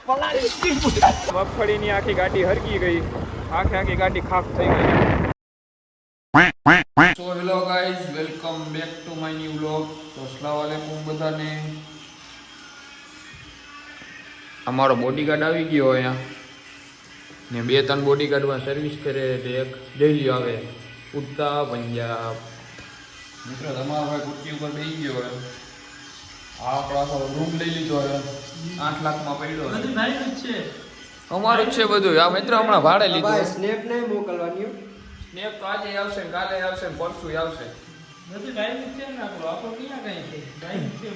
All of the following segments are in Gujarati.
મગફળીની આખી ગાડી હરકી ગઈ, આખી ગાડી ખાક થઈ ગઈ. So hello guys, welcome back to my new vlog. તો અસ્સલામ વાલેકુમ બધાને. અમારો બોડીગાર્ડ આવી ગયો અહીંયા ને 2-3 બોડીગાર્ડમાં સર્વિસ કરે એટલે એક ડેલી આવે ઉડતા પંજાબ. મિત્રો તમારો ભાઈ કુર્તી ઉપર બેસી ગયો હોય. આ આપણો આખો રૂમ લઈ લીધો હવે 8 લાખમાં પડ્યો છે. અમારું જ છે બધું. આ મિત્રો હમણાં ભાડે લીધું. સ્નેપ નહીં મોકલવાની. સ્નેપ તો આજે આવશે ને કાલે આવશે ને પરસું આવશે. બધું ડાયરેક્ટ છે ને આપણો ક્યાં કઈ છે ડાયરેક્ટ છે.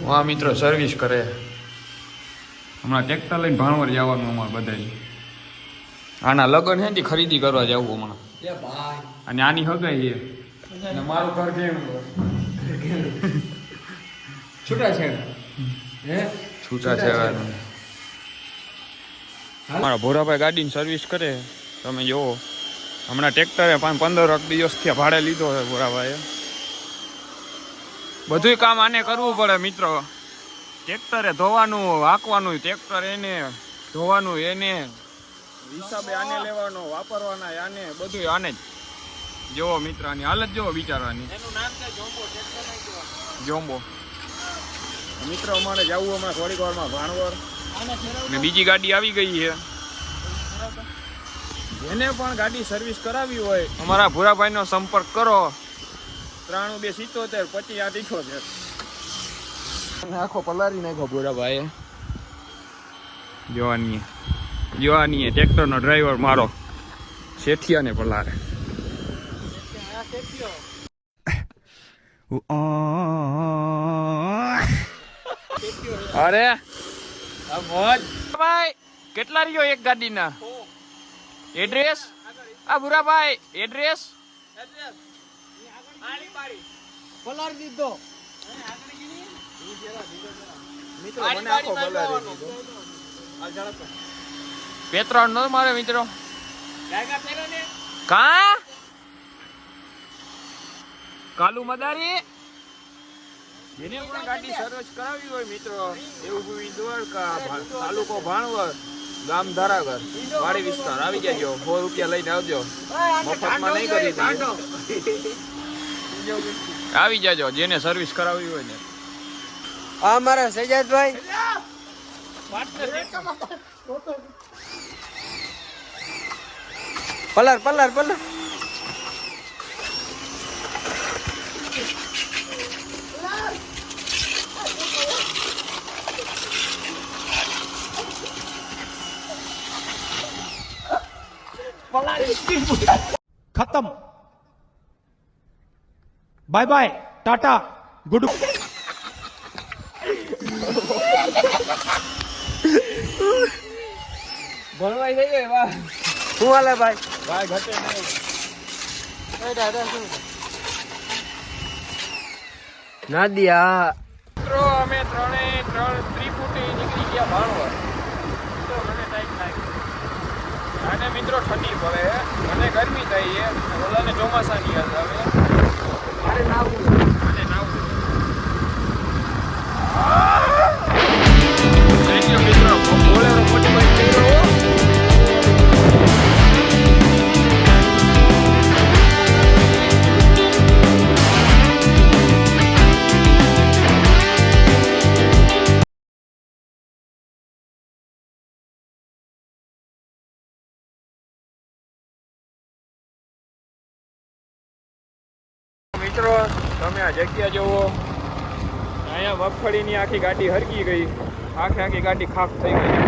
હા મિત્રો સર્વિસ કરે. હમણાં ટ્રેક્ટર લઈને ભાણવર જવાનું અમારે બધાને. આના લગ્ન છે ને ખરીદી કરવા જવું હમણાં. અને આની હગાઈ છે અને મારું ઘર કેવું છૂટા છે હે છૂટા છે. મારા ભોરાભાઈ ગાડીની સર્વિસ કરે. તમે જોવો હમણાં ટ્રેક્ટરે 15 દિવસથી ભાડે લીધો છે ભોરાભાઈએ. બધું કામ આને કરવું પડે મિત્રો. ટ્રેક્ટરે ધોવાનું, હાંકવાનું, ટ્રેક્ટર એને ધોવાનું, એને હિસાબે આને લેવાનો, વાપરવાના આને, બધું આને જ. જોવો મિત્ર આની હાલત જોવો બિચારાની. એનું નામ છે જોમ્બો. ટ્રેક્ટર નહીં જોમ્બો. મિત્રો અમારે જવું હમણાં થોડીક વારમાં ભાણવર. જોવા. ને બીજી ગાડી આવી ગઈ છે. જેને પણ ગાડી સર્વિસ કરાવી હોય અમારા ભૂરાભાઈનો સંપર્ક કરો. 93 277 25 878. આખો પલારી નાખ્યો ભૂરાભાઈએ. જોવાની ટ્રેક્ટરનો ડ્રાઈવર મારો શેઠિયાને પલારે. અરે મોજ ભાઈ કેટલા રહ્યો એક ગાડીના એડ્રેસ? આ ભૂરાભાઈ એડ્રેસ પલાર દીધો. મિત્રો મને આખો પલારી દીધો. પેટ્રોલ ન મારે મિત્રો. કા કાલુ મદારી જેને પણ ગાડી સર્વિસ કરાવી હોય મિત્રો એવું દ્વારકા તાલુકો ભાણવર ગામ ધારાગર વાડી વિસ્તાર આવી જાજો. 100 રૂપિયા લઈને આવજો. મફતમાં નહીં કરી દીધું. આવી જાજો જેને સર્વિસ કરાવી હોય ને. આ મારા સજાદભાઈ પલાર. खत्म बाय बाय टाटा गुड ભણવાઈ થઈ ગઈ વાહ. શું હાલે ભાઈ? ભાઈ ઘટે નહીં. નાદિયા મિત્રો અમે 3 ત્રિપુટી નીકળી ગયા ભાણવર. તો મને ટાઈમ લાગ્યો. અને મિત્રો ઠંડી પડે અને ગરમી થઈ છે. બધાને ચોમાસાની યાદ આવે. મારે નાવું અને નાવું થેન્ક યુ મિત્રો. બોલેરો મોટી બાઈક લઈ લો. મિત્રો તમે આ જગ્યા જોવો. અહીંયા મગફળીની આખી ગાડી હરકી ગઈ, આખી ગાડી ખાક થઈ ગઈ.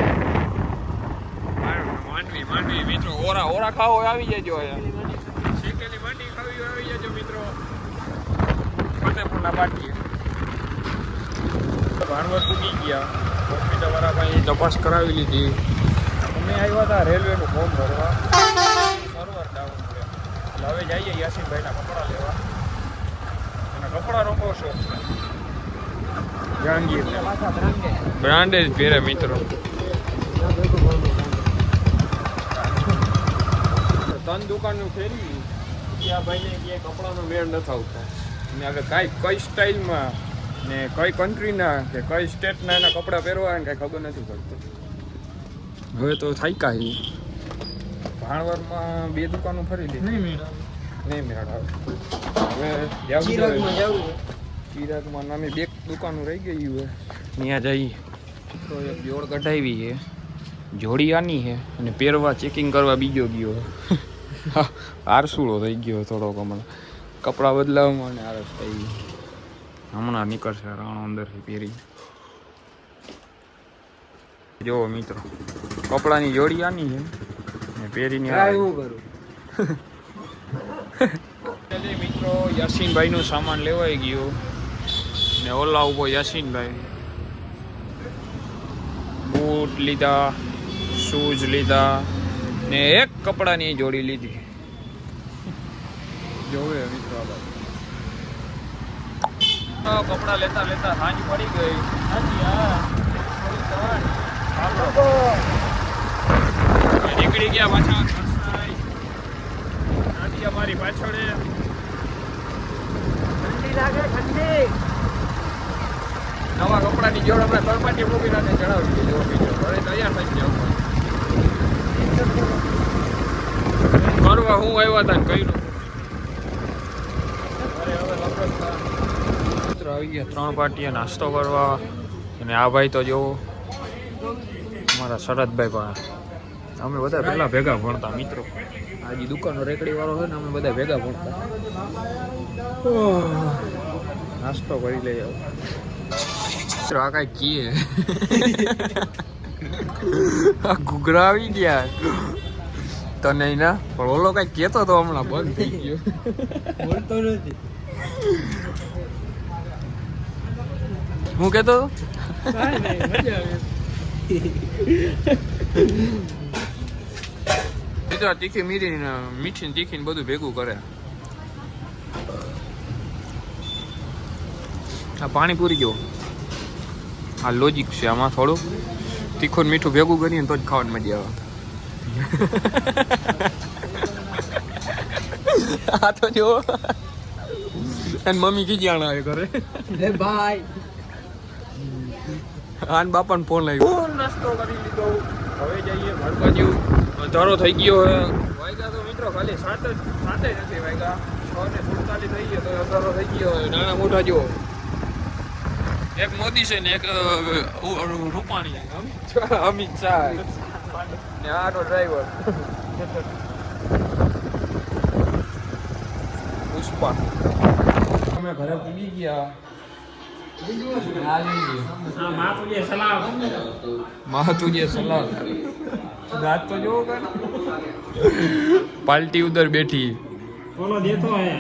માંડવી મિત્રો ઓરા ખાવો આવી જજો. અહીંયા શેકેલી માંડવી ખાવી આવી જજો મિત્રો. ફતેપુરના પાટીએ ભાણવર પૂકી ગયા. હોસ્પિટલ વાળા ભાઈ તપાસ કરાવી લીધી. અમે આવ્યા હતા રેલવેનું ફોર્મ ભરવા. સર્વર ડાઉન છે એટલે હવે જઈએ યાસીનભાઈના કપડાં લેવા. કપડા રોકો છો જહાંગીર બ્રાન્ડેડ પહેરે મિત્રો. 3 દુકાનનું ફેરવી ત્યાં ભાઈને ક્યાંય કપડાનો મેળ નથી આવતો. અને આગળ કઈ સ્ટાઇલમાં ને કઈ કન્ટ્રીના કે કઈ સ્ટેટના એના કપડાં પહેરવા હોય ને કાંઈ ખબર નથી પડતું. હવે તો થાક્યા હી ભાણવરમાં 2 દુકાનો ફરી લીધી નહીં મેળ આવે. હવે ચિરાગમાં નામે 2 દુકાનો રહી ગઈ હોય ત્યાં જઈ તો એક જોડ કઢાવી છે, જોડી આની છે અને પહેરવા ચેકિંગ કરવા બીજો ગયો. આરસુડો થઈ ગયો થોડોક હમણાં કપડાં બદલાવવામાં અને આરસ થઈ હમણાં નીકળશે રાણો અંદરથી પહેરી. જો મિત્રો કપડાની જોડી આની છે ને પહેરીને હું કરું. મિત્રો યાસીનભાઈનું સામાન લેવાઈ ગયું ને ઓલા ઉભો યાસીનભાઈ. બૂટ લીધા, શૂઝ લીધા ને એક કપડાની જોડી લીધી. જોવે મિત્રો આ કપડા લેતા લેતા સાંજ પડી ગઈ. નીકળી ગયા પાછા અમારી પાછળ નવા કપડાની જોડ આપણે તળપાટી મૂકી રાખે ચડાવી દીધી. હવે તૈયાર થઈ ગયા કરવા હું આવ્યા હતા ને કર્યું. મિત્રો આવી ગયા 3 પાટીએ નાસ્તો કરવા અને આ ભાઈ તો જોવો અમારા શરદભાઈ પણ. અમે બધા પહેલા ભેગા ભણતા મિત્રો. આજે દુકાનનો રેકડી વાળો છે ને અમે બધા ભેગા ભણતા. નાસ્તો કરી લઈએ મિત્રો. આ કઈ કીએ આ ઘૂઘરા આવી ગયા તો નહીં ના, પણ ઓલો કઈ કેતો તો હમણાં બંધ થઈ ગયો. બોલતો નથી. હું કેતો મિત્રો તીખી મીઠી તીખી બધું ભેગું કરે. આ પાણી પૂરી ગયો. આ લોજિક છે આમાં. થોડું તીખું ને મીઠું ભેગું કરીએ ને તો જ ખાવાની મજા આવે. આ તો જો અને મમ્મી ખીજાણા આવે કરે. ભાઈ આન બાપાને ફોન લાગ્યો. નાસ્તો કરી લીધો. હવે જઈએ ઘર બાજુ. અંધારો થઈ ગયો હે. વાગ્યા તો મિત્રો ખાલી 7 જ નથી વાગ્યા. 6:47 થઈ ગયો તો અંધારો થઈ ગયો. નાના મોટા જો એક મોદી છે ને એક રૂપાણી અમિત શાહ ને આનો ડ્રાઈવર પુષ્પા. અમે ઘરે પૂગી ગયા. તુજે સલામ रात को जो कर पाल्टी उधर बैठी बोलो देतो है